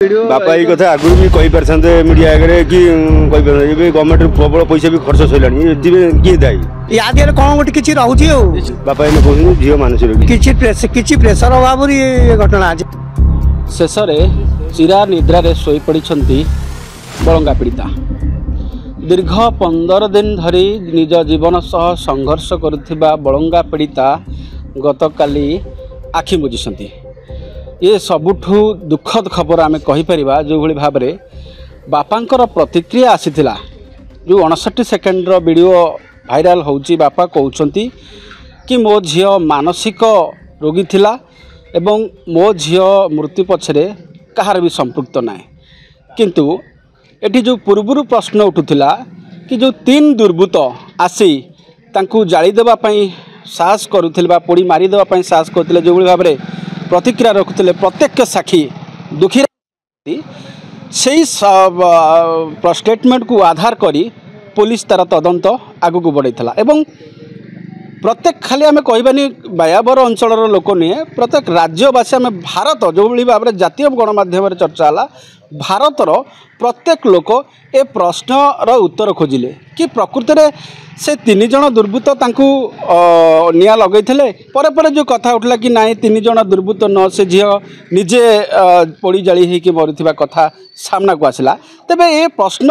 बापा ये कथा आगु भी कही पारते मीडिया आगे कि गवर्नमेंट प्रबल पैसा भी खर्च सर किए दायी या दिहरे कौन गोटे किसी रोचे बापा ये कहते झील मानसिक किसी प्रेसर अभाव ये घटना आज शेष चिरा निद्रा शोपड़ी बलंगा पीड़िता दीर्घ 15 दिन धरी निज जीवन सह संघर्ष करुवा बलंगा पीड़िता गतकाली आखि बुझी ये सबुठु दुखद खबर आम कहीपर जो भाव में बापांकर प्रतिक्रिया आसीथिला जो 59 सेकेंड वीडियो भाइराल होउची बापा कहते कि मो झियो मानसिक रोगी थिला एवं मो झियो मृत्यु पछरे कहार भी संपृक्त ना किंतु एटी जो पूर्व प्रश्न उठुला कि जो 3 दुर्बृत्त आसी तांकू जाली देबा पई साहस करुथिले पोड़ी मारी देबा पई साहस करथिले जो भाव में प्रतिक्रिया रखुले प्रत्येक साक्षी दुखी से स्टेटमेंट को आधार करी पुलिस तार तदंत आगु को बढ़ाई एवं प्रत्येक खाली आम कहबानी बायाबर अंचल लोक नुहे प्रत्येक राज्यवासी आम भारत जो भाव में जातीय गणमाध्यम चर्चा है भारतर प्रत्येक लोक ए प्रश्नर उत्तर खोजिले कि प्रकृति में से 3 जन दुर्बृत्त तांकू निया लगैथिले परे परे जो कथा उठला कि नाई 3 जन दुर्बृत्त न से झियो निजे पोड़ी जाली होइकि मरुथिबा कथा सामना को आसला तेबे ए प्रश्न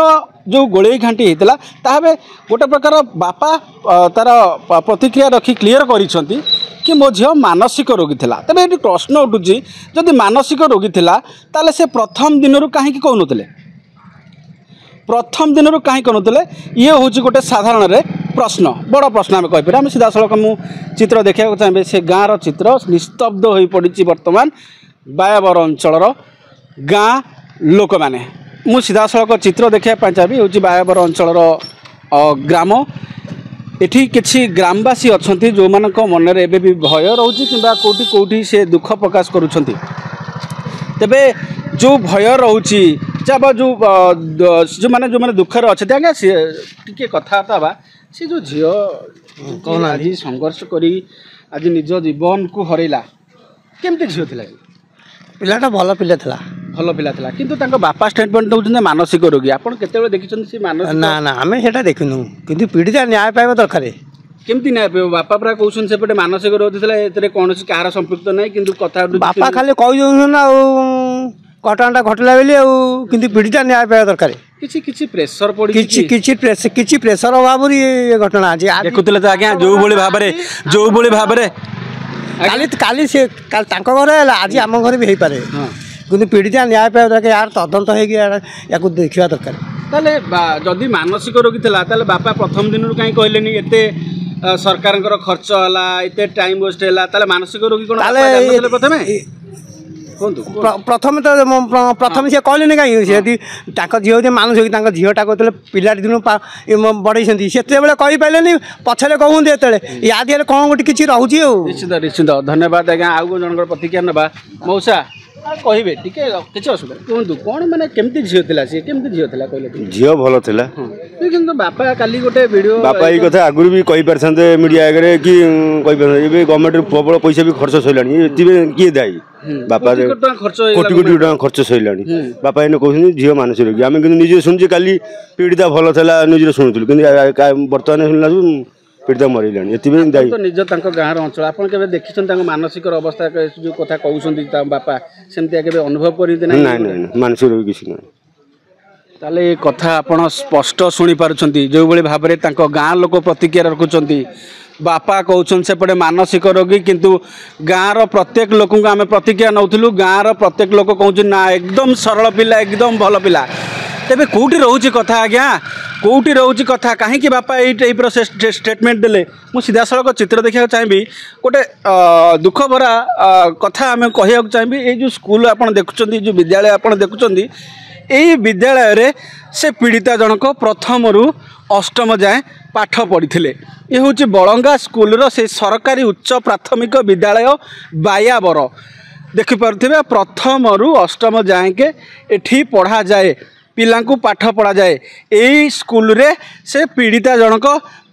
जो गोले घांटी होता ताबे गोटे प्रकार बापा तार प्रतिक्रिया रखी क्लीयर करिसंती कि मो झियो मानसिक रोगी थिला तेबे एटी प्रश्न उठुची जदि मानसिक रोगी थिला ताले से प्रथम दिनरु काहे कि कहनुतले प्रथम दिनरु काहे कहनुतले ये होची गोटे साधारण रे प्रश्न बड़ प्रश्न आम कहीपर आम सीधा सड़क मु चित्र देखा चाहिए से गाँव चित्र निस्तब्ध हो पड़ी बर्तमान बायाबर अंचल गाँ लोक मैंने मु सीधा सड़क चित्र देखा चाहिए हूँ बायाबर अंचल ग्राम एठी किछि ग्रामवासी अच्छी जो मान मन में एबे भी भय रोचे कि कौटी कौटी से दुख प्रकाश करुँच तेबे जो भय रोची चाहे जो मैंने दुखर अच्छे आज्ञा सी टे कथबार्ता से जो झील कौन आज संघर्ष करी आज निज जीवन को हरैला केमती झील थिला पिलाटा भल पिला थिला भल पिला थिला किंतु तांको बापा स्टेटमेंट दउछन मानसिक रोगी आपण केतेबेले देखिछन से मानसिक ना ना आमे सेटा देखिनु किंतु पीड़िता न्याय पाइबा दरकार केमती न्याय पाइबो बापा प्रा कहउछन सेपटे मानसिक रोगी थिला एतरे कोनोसी कहार संपृक्त नै किंतु कथा बापा खाली कहि दउछन आ घटनाटा घटला बेली किंतु पीड़िता न्याय पाइबा दरकार किछि प्रेशर पड़ी किछि प्रेशर अभाव ये घटना आज देखुतले त आज्ञा जो बोली भाबरे काली काली से तांको घर आज आम घर भी हो पारे किंतु पीड़िता न्याय पाइबा दरकार यार तदंत हो देखा दरकार ताले जदि मानसिक रोगी थिला ताले बापा प्रथम दिन कहीं कहलेनी एते सरकार खर्च होला एते टाइम वेस्ट होला ताले मानसिक रोगी कोन प्रथमे प्रथम तो प्रथम से कहले कहीं झील मानसिक झीटा कहते पिला दिन बढ़ई से कही पारे पछले कहते ये या दिहरे कौन गोटे किसी रोचे निश्चित निश्चित धन्यवाद आज्ञा आउ जन प्रतिक्रिया ना मौसा कहे किसी असुविधा कहतु कौन मैंने केमती झील सी केमती झील कहले झील भल थिला किंतु बापा काली गोटे वीडियो बापा ये कथा आगु भी कही पारते मीडिया आगे कि गवर्नमेंट प्रबल पैसा भी खर्च सर किए दायी बापा कोटी कोटी टाँग खर्च सर बापा ये कहते झील मानसिक रोगी आम कि निजे शुणुचे काली पीड़िता भल था निजे शुणुलु कि बर्तमान शुणला पीड़िता मरलानी ये निज गाँव अंचल आप देखते मानसिक अवस्था जो कथा कहते बापा सेमती केवे अनुभव करते ना मानसिक रोगी किसी ना ताले कथा आपण स्पष्ट शुणी पारुछंती जो भली भाव में गाँ लोक प्रतिक्रिया रखुंट बापा कहउछन सेपटे मानसिक रोगी किंतु गाँव प्रत्येक लोक आम प्रतिक्रिया नौलु गाँव प्रत्येक लोक कहूँ ना एकदम सरल पिला एकदम भल पिला तेबे कोठी रोचे कथा आज्ञा कोठी रोचे कथा कहीं बापा ये टाइप स्टेटमेंट देले मु सीधा सड़क चित्र देखा चाहिए गोटे दुख भरा कथा आम कह चाहिए ये जो स्कूल आप देखुं जो विद्यालय आप देखुं यही विद्यालय रे से पीड़िता जनक प्रथम रु अष्टम जाए पाठ पढ़ी ये हूँ बलंगा स्कूल से सरकारी उच्च प्राथमिक विद्यालय बायाबर देखिपे प्रथम रु अष्टम जाए के एठी पढ़ा जाए पिला पाठ पढ़ा जाए यही स्कूल रे से पीड़िता जनक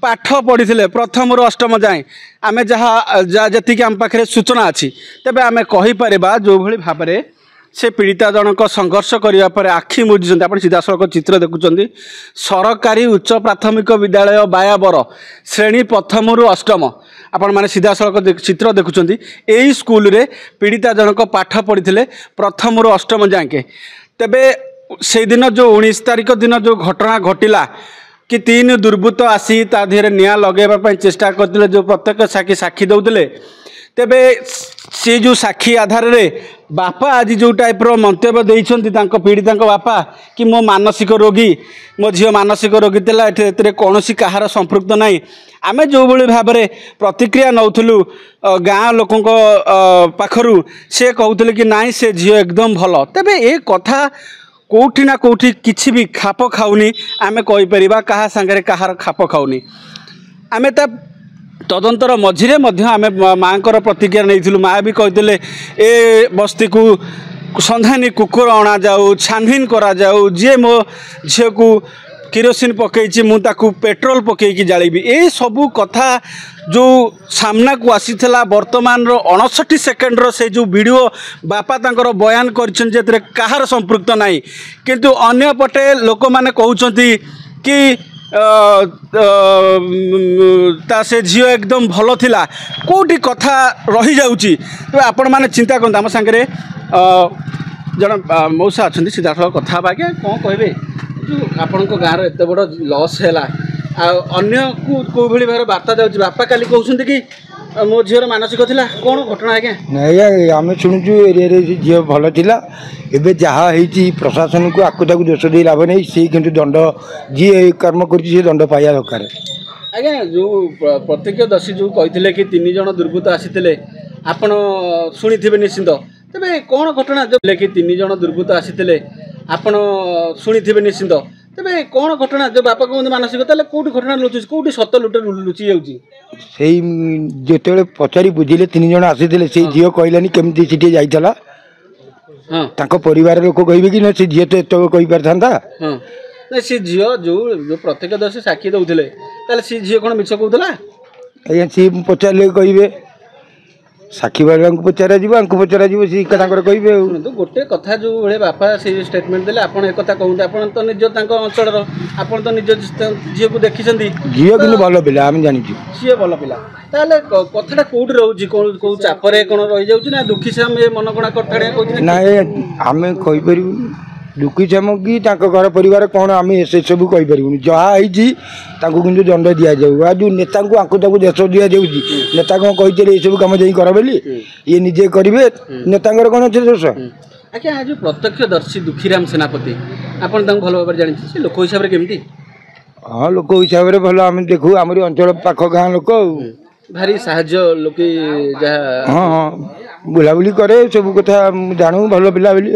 पाठ पढ़ी प्रथम रु अष्टम जाए आम जहाँ जी आम पाखे सूचना अच्छी तेज आम कहीपर जो भाव में से पीड़िता जनक संघर्ष करने पर आखि मुझुंट आप सीधा सड़क चित्र देखुं सरकारी उच्च प्राथमिक विद्यालय बायाबर श्रेणी प्रथम रु अष्टम आपण मैंने सीधा सड़क चित्र देखुं यही स्कूल रे पीड़िता जनक पाठ पढ़ी प्रथम रु अष्टम जाके तेबे से दिन जो 19 तारिख दिन जो घटना घटिला कि 3 दुर्बृत्त आसी ता देहरे निआं लगेबा चेष्टा करते जो प्रत्येक साक्षी दौले तेबे से जो साक्षी आधार रे बापा आज जो टाइप रो मंतव्य देइछंती तांको पीड़िता बापा कि मो मानसिक रोगी मो झील मानसिक रोगी थिला एते कोनोसी कहार संपृक्त नाही आमे जो भली भाव में प्रतिक्रिया नौथुलु गाँ लोकों पाखरु से कहउतले कि नाई से झील एकदम भल तेबे ए कथा कोठी ना कोठी किछि भी खाप खाउनी आमे कहि परिबा कहा संगे कहार खाप खाउनी आमे ता तदंतर मझिरे मध्य आमे माँकर प्रतिक्रिया नहीं माँ भी कहते ए बस्ती को संधानी कुकुर अणा जाऊ छानभिन करा जाऊ जे मो झील को किरोसिन पकई मुझे पेट्रोल पकईकी जालिबी ए सबू कथा जो सामना को आसीथिला वर्तमान 59 सेकेंड से जो वीडियो बापा तांकर बयान कर कहार संपृक्त नहीं किंतु अन्य पटे लोक माने कहउचंती कि ता से झील एकदम भल थिला कोटी कथा रही जाउची तो आपण माने चिंता करते आम सांगे जन मौसा अच्छा सीधा सड़क कथा आज्ञा कौन कहे जो आपण गाँव एत बड़ लस है अन्य को भाई भाव बार्ता जाऊँगी बापा काली कहते कि मो झीर मानसिक थिला कौन घटना आज्ञा नहीं आम शुणुचु एरिया झील भल थिला एबे जहाँ होती प्रशासन को आकु ताकू दोष दे लाभ नहीं सी कि दंड जी कर्म कर दंड पाइबा दरकार आज्ञा जो प्रत्यक्षदर्शी जो कहते कि 3 जन दुर्बृत्त आसी आपण शुणी निश्चिंत तेरे कौन घटना जो कि 3 जन दुर्बृत्त आसी आपण शुणी निश्चिंत तेरे कौन घटना जो बापा को मानसिक कौटी घटना लुचुची कौटी सत लुटे लुचि जाऊँगी जो पचारि बुझिले 3 जन आसी से झील कहलानी केमती सीटी जाइला परिवार लोक कहे कि ना से झील तो एत कही पारि था सी झील जो जो प्रत्यक्षदर्शी साक्षी दौले सी झील कौन मिछ कहला आज्ञा सी पचारे कहे साक्षी वाला पचारा पचारा सी कहे गोटे कथा जो भाई बापा से स्टेटमेंट देले आपण एक कथा कहते आपण तो निज अंचल आपण तो निज झील को देखी झील कि भल पिला आम जानी सी भल पिला ताले कथाटा कोठी रहउची को चापरे कोन रहि जाउची ना दुखी से हम मनगणा कठाड़िया कहउची ना आमे कहि परिबु दुखी छम कि घर परिवार कौन आम से सब कहीपर जहाँ होती दंड दि जाऊ आ जो नेता को आंकु ताकू देश दि जाऊँ नेता कौन कही सब कम जा कर ये निजे करेंगे नेता कौन अच्छे दोष आज्ञा आज प्रत्यक्षदर्शी दुखीराम सेनापति आपन भल भाव जानी लोक हिसाब से केमती हाँ लोक हिसाब से भल आम देखू आम अंचल पाख गाँ लोक भारी साहाଯ୍य लोक हाँ हाँ बुलाबुली करे सब कथा जानू भल पिला बोली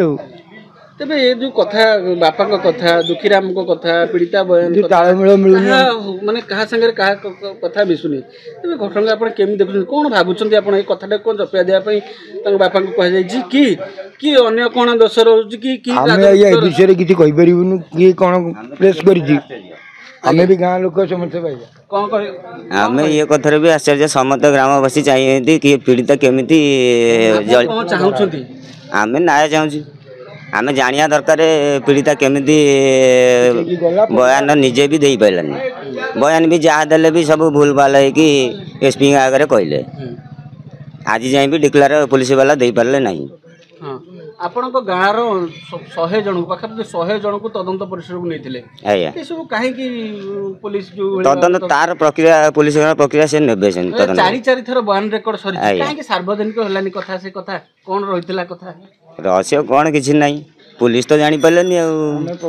तेबे ये जो कथा बापा को कथा दुखीराम को कथा पीड़िता बयान तालमेल माने कहा संगे कहा कथा मिसुनी तेबे घटना आपण केमी देखुछन कोन भाबुछन आपण ए कथाटा कोन जपिया दिया पई तंग बापा को कह जाई कि अन्य कोन दोष रहउची कि हम ए विषय रे किछि कहि परिबुनु कि कोन प्रेस करिछि हमें भी गाँ लोक समझते भाई कौन कहे आम ये कथार भी आश्चर्य समस्त ग्रामवासी चाहिए कि पीड़िता केमिति आम न्याय चाहूँ आम जानिया दरकार पीड़िता केमिति बयान निजे भी दे पारानी बयान भी जहाँ देले भी सब भूल भाल है कि एसपी आगे कहले आज जाए भी डिक्लेयर पुलिस वाला दे पारे ना आपण गाँव 100 जन पाखे 100 जन को तदंत परिसर को नहीं सब कहीं पुलिस जो तदंत तार प्रक्रिया पुलिस प्रक्रिया से नेबे चारि थर बयान रेकर्ड सरी कहीं सार्वजनिक हलानी कथा से कथा कौन रही कथा रहस्य कौन किसी नहीं पुलिस तो जानी पारे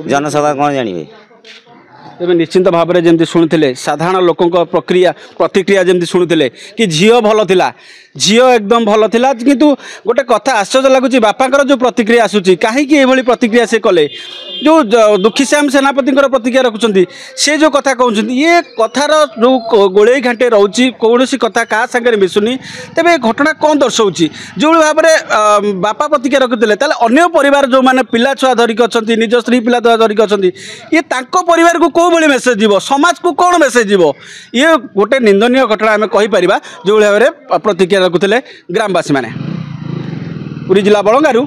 जनसभा कौन जानवे तेज निश्चिंत भाव में जमी शुणुते साधारण लोकों प्रक्रिया प्रतिक्रिया जमी शुणुते कि झील भल थिला झील एकदम भल थिला किंतु गोटे कथा आश्चर्य लगुच बापा जो प्रतिक्रिया आसूची कहीं प्रतिक्रिया से कले जो दुखीश्याम सेनापति प्रतिक्रिया रखुच्च से जो कथा कहते ये कथार जो गोड़े घाटे रोचे कौन कथा क्या सागर मिसुनी तेज घटना कौन दर्शाऊँ जो भाव में बापा प्रतिक्रिया रखुते अन्य परिवार जो मैंने पिला छुआ धरिक अच्छा निज स्त्री पिला छुआ धरिक अच्छा ये परिवार को कौ भाई मेसेज जीव समाज को कौन मेसेज जीव ये गोटे निंदनीय घटना आम कहीपर जो भाव में प्रतिक्रिया रखुते ग्रामवासी मैंने पुरी जिला बलंगारू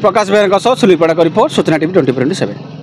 प्रकाश बेहरा सुलीपड़ा रिपोर्ट सूचना टीवी 24/7।